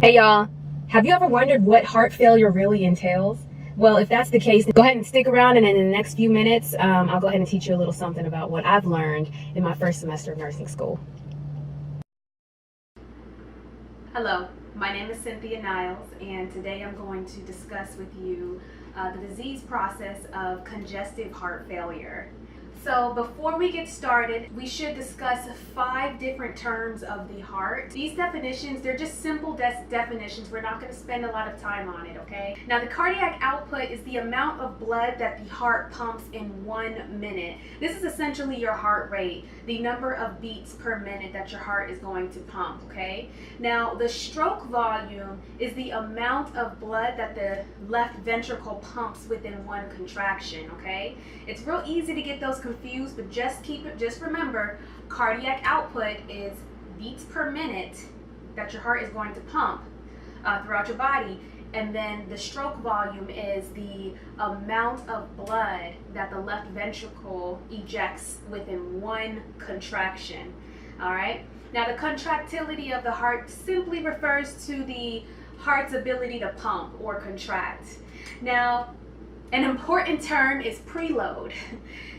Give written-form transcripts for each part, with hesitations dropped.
Hey y'all, have you ever wondered what heart failure really entails? Well, if that's the case, go ahead and stick around, and in the next few minutes, I'll go ahead and teach you a little something about what I've learned in my first semester of nursing school. Hello, my name is Cynthia Niles, and today I'm going to discuss with you the disease process of congestive heart failure. So before we get started, we should discuss 5 different terms of the heart. These definitions, they're just simple definitions. We're not going to spend a lot of time on it, okay? Now, the cardiac output is the amount of blood that the heart pumps in 1 minute. This is essentially your heart rate, the number of beats per minute that your heart is going to pump, okay? Now, the stroke volume is the amount of blood that the left ventricle pumps within 1 contraction, okay? It's real easy to get those confused, but just remember, cardiac output is beats per minute that your heart is going to pump throughout your body, and then the stroke volume is the amount of blood that the left ventricle ejects within 1 contraction. All right. Now, the contractility of the heart simply refers to the heart's ability to pump or contract. Now, an important term is preload.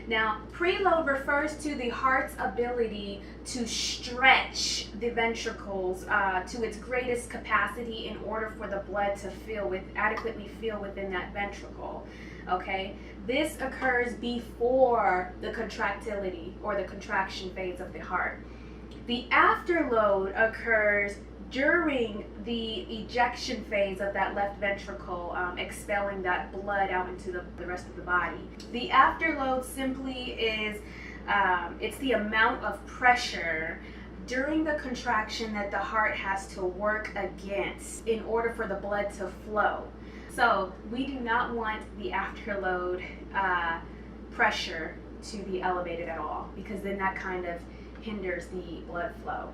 Now, preload refers to the heart's ability to stretch the ventricles to its greatest capacity in order for the blood to adequately fill within that ventricle. Okay, this occurs before the contractility or the contraction phase of the heart. The afterload occurs during the ejection phase of that left ventricle, expelling that blood out into the rest of the body. The afterload simply is, it's the amount of pressure during the contraction that the heart has to work against in order for the blood to flow. So we do not want the afterload pressure to be elevated at all, because then that kind of hinders the blood flow.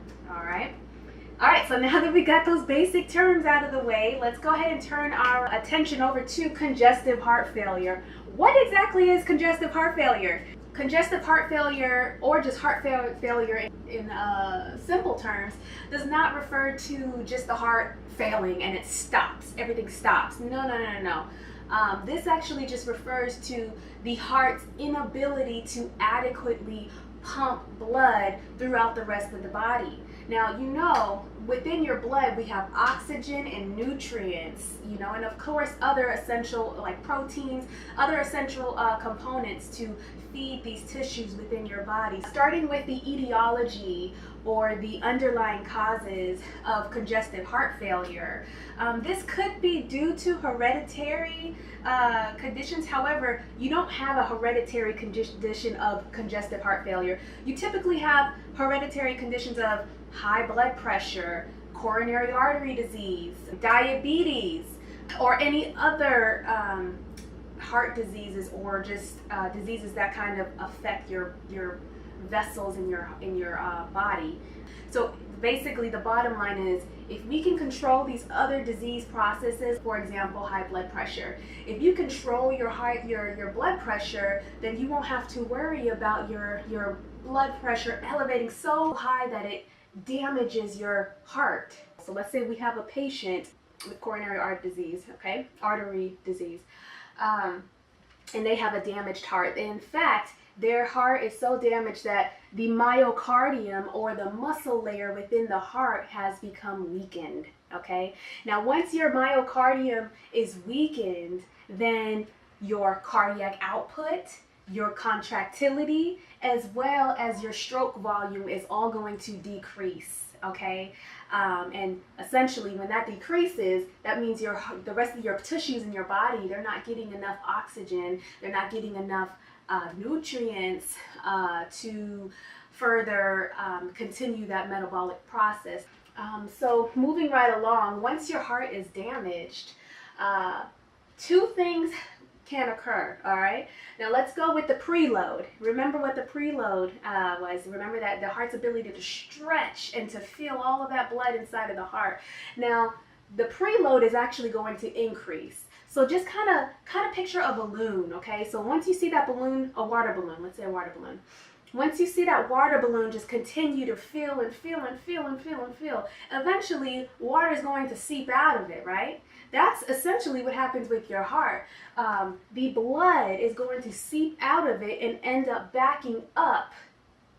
All right, so now that we got those basic terms out of the way, let's go ahead and turn our attention over to congestive heart failure. What exactly is congestive heart failure? Congestive heart failure, or just heart failure in simple terms, does not refer to just the heart failing and it stops, everything stops. No. This actually just refers to the heart's inability to adequately pump blood throughout the rest of the body. Now, you know, within your blood we have oxygen and nutrients, you know, and of course other essential, like proteins, other essential components to feed these tissues within your body. Starting with the etiology or the underlying causes of congestive heart failure. This could be due to hereditary conditions. However, you don't have a hereditary condition of congestive heart failure. You typically have hereditary conditions of high blood pressure, coronary artery disease, diabetes, or any other heart diseases, or just diseases that kind of affect your vessels in your body. So basically, the bottom line is, if we can control these other disease processes, for example, high blood pressure, if you control your blood pressure, then you won't have to worry about your blood pressure elevating so high that it damages your heart. So let's say we have a patient with coronary artery disease, okay, and they have a damaged heart. In fact, their heart is so damaged that the myocardium, or the muscle layer within the heart, has become weakened, okay? Now, once your myocardium is weakened, then your cardiac output, your contractility, as well as your stroke volume is all going to decrease, okay? And essentially, when that decreases, that means the rest of your tissues in your body, they're not getting enough oxygen, they're not getting enough nutrients to further continue that metabolic process. So moving right along, once your heart is damaged, 2 things can occur. All right, now let's go with the preload. Remember what the preload was. Remember that the heart's ability to stretch and to feel all of that blood inside of the heart. Now, the preload is actually going to increase. So just kind of picture a balloon, okay? So once you see that balloon, a water balloon, let's say a water balloon, Once you see that water balloon just continue to fill and fill and fill and fill and fill, eventually water is going to seep out of it, right? That's essentially what happens with your heart. The blood is going to seep out of it and end up backing up.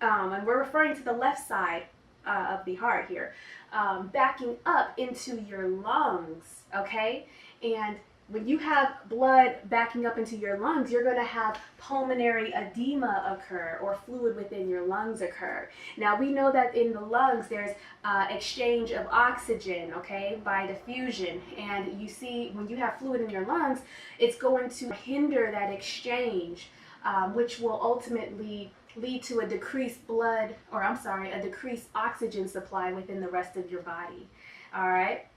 And we're referring to the left side of the heart here, backing up into your lungs, okay? And when you have blood backing up into your lungs, you're going to have pulmonary edema occur, or fluid within your lungs occur. Now, we know that in the lungs there's exchange of oxygen, okay, by diffusion. And you see, when you have fluid in your lungs, it's going to hinder that exchange, which will ultimately lead to a decreased a decreased oxygen supply within the rest of your body. All right.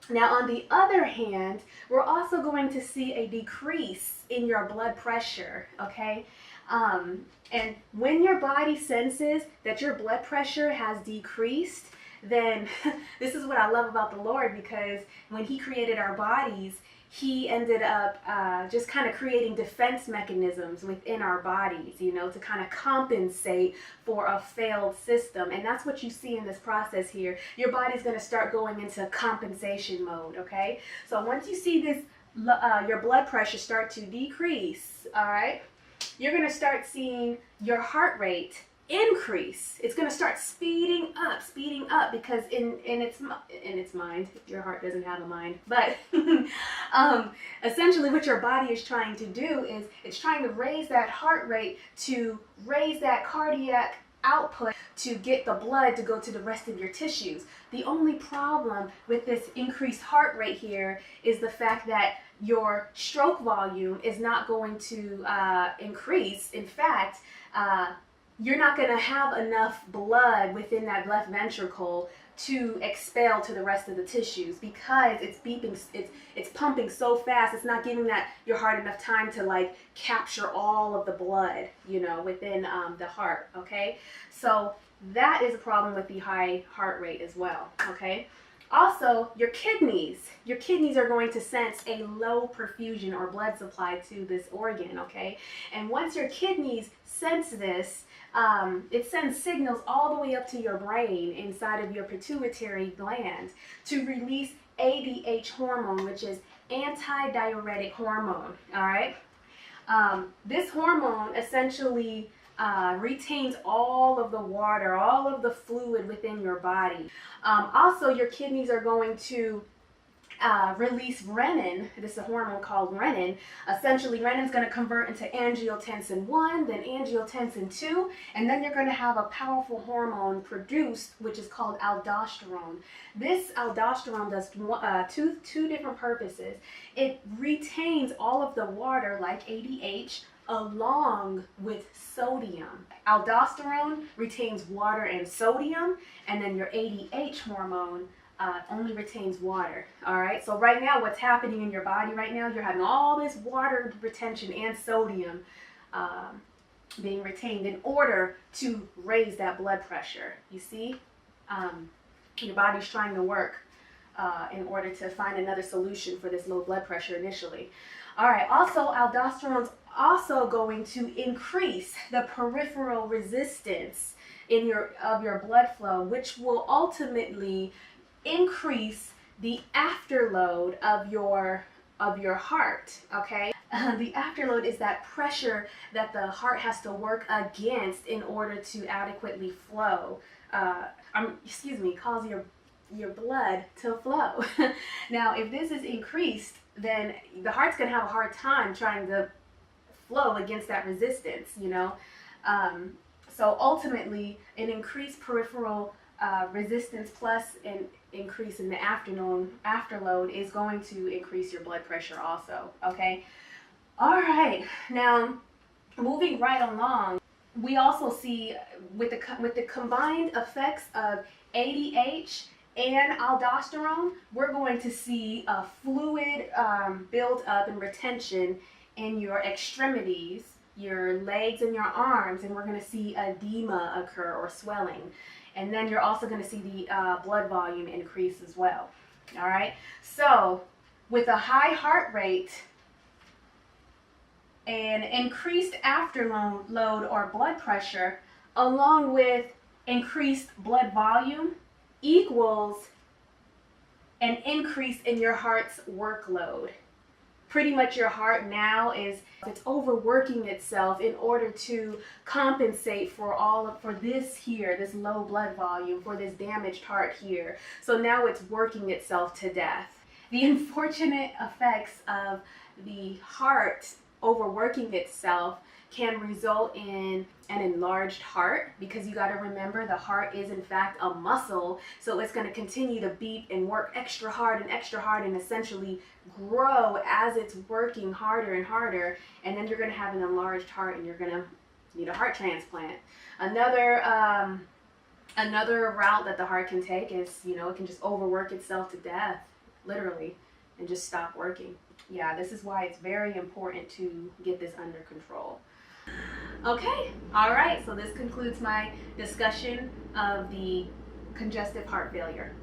Now, on the other hand, we're also going to see a decrease in your blood pressure, okay? And when your body senses that your blood pressure has decreased, then this is what I love about the Lord, because when He created our bodies, He ended up just kind of creating defense mechanisms within our bodies, you know, to kind of compensate for a failed system. And that's what you see in this process here. Your body's going to start going into compensation mode, okay? So once you see this, your blood pressure start to decrease, all right, you're going to start seeing your heart rate increase. It's going to start speeding up, because in its mind, your heart doesn't have a mind, but essentially what your body is trying to do is it's trying to raise that heart rate to raise that cardiac output to get the blood to go to the rest of your tissues. The only problem with this increased heart rate here is the fact that your stroke volume is not going to increase. In fact, you're not going to have enough blood within that left ventricle to expel to the rest of the tissues, because it's beeping, it's pumping so fast, it's not giving your heart enough time to like capture all of the blood, you know, within the heart, okay? So that is a problem with the high heart rate as well, okay? Also, your kidneys are going to sense a low perfusion or blood supply to this organ, okay? And once your kidneys sense this, it sends signals all the way up to your brain inside of your pituitary gland to release ADH hormone, which is antidiuretic hormone, all right? This hormone essentially retains all of the water, all of the fluid within your body. Also, your kidneys are going to release renin. This is a hormone called renin. Essentially, renin is going to convert into angiotensin 1, then angiotensin 2, and then you're going to have a powerful hormone produced, which is called aldosterone. This aldosterone does two different purposes. It retains all of the water, like ADH, along with sodium. Aldosterone retains water and sodium, and then your ADH hormone only retains water. All right, so right now what's happening in your body right now, you're having all this water retention and sodium being retained in order to raise that blood pressure. You see, your body's trying to work in order to find another solution for this low blood pressure initially. All right, also aldosterone's also going to increase the peripheral resistance of your blood flow, which will ultimately increase the afterload of your heart, okay? The afterload is that pressure that the heart has to work against in order to adequately flow. Cause your blood to flow. Now, if this is increased, then the heart's gonna have a hard time trying to flow against that resistance, you know? So ultimately, an increased peripheral resistance plus an increase in the afterload is going to increase your blood pressure also, okay? All right, now moving right along, we also see with the combined effects of ADH and aldosterone, we're going to see a fluid build up and retention in your extremities, your legs and your arms, and we're going to see edema occur or swelling. And then you're also going to see the blood volume increase as well. All right. So with a high heart rate and increased afterload or blood pressure, along with increased blood volume equals an increase in your heart's workload. Pretty much your heart now it's overworking itself in order to compensate for this here, this low blood volume, for this damaged heart here. So now it's working itself to death. The unfortunate effects of the heart overworking itself can result in an enlarged heart, because you got to remember the heart is in fact a muscle, so it's going to continue to beat and work extra hard and essentially grow as it's working harder and harder, and then you're going to have an enlarged heart and you're going to need a heart transplant. Another route that the heart can take is, it can just overwork itself to death, literally, and just stop working. Yeah, this is why it's very important to get this under control. Okay, all right, so this concludes my discussion of the congestive heart failure.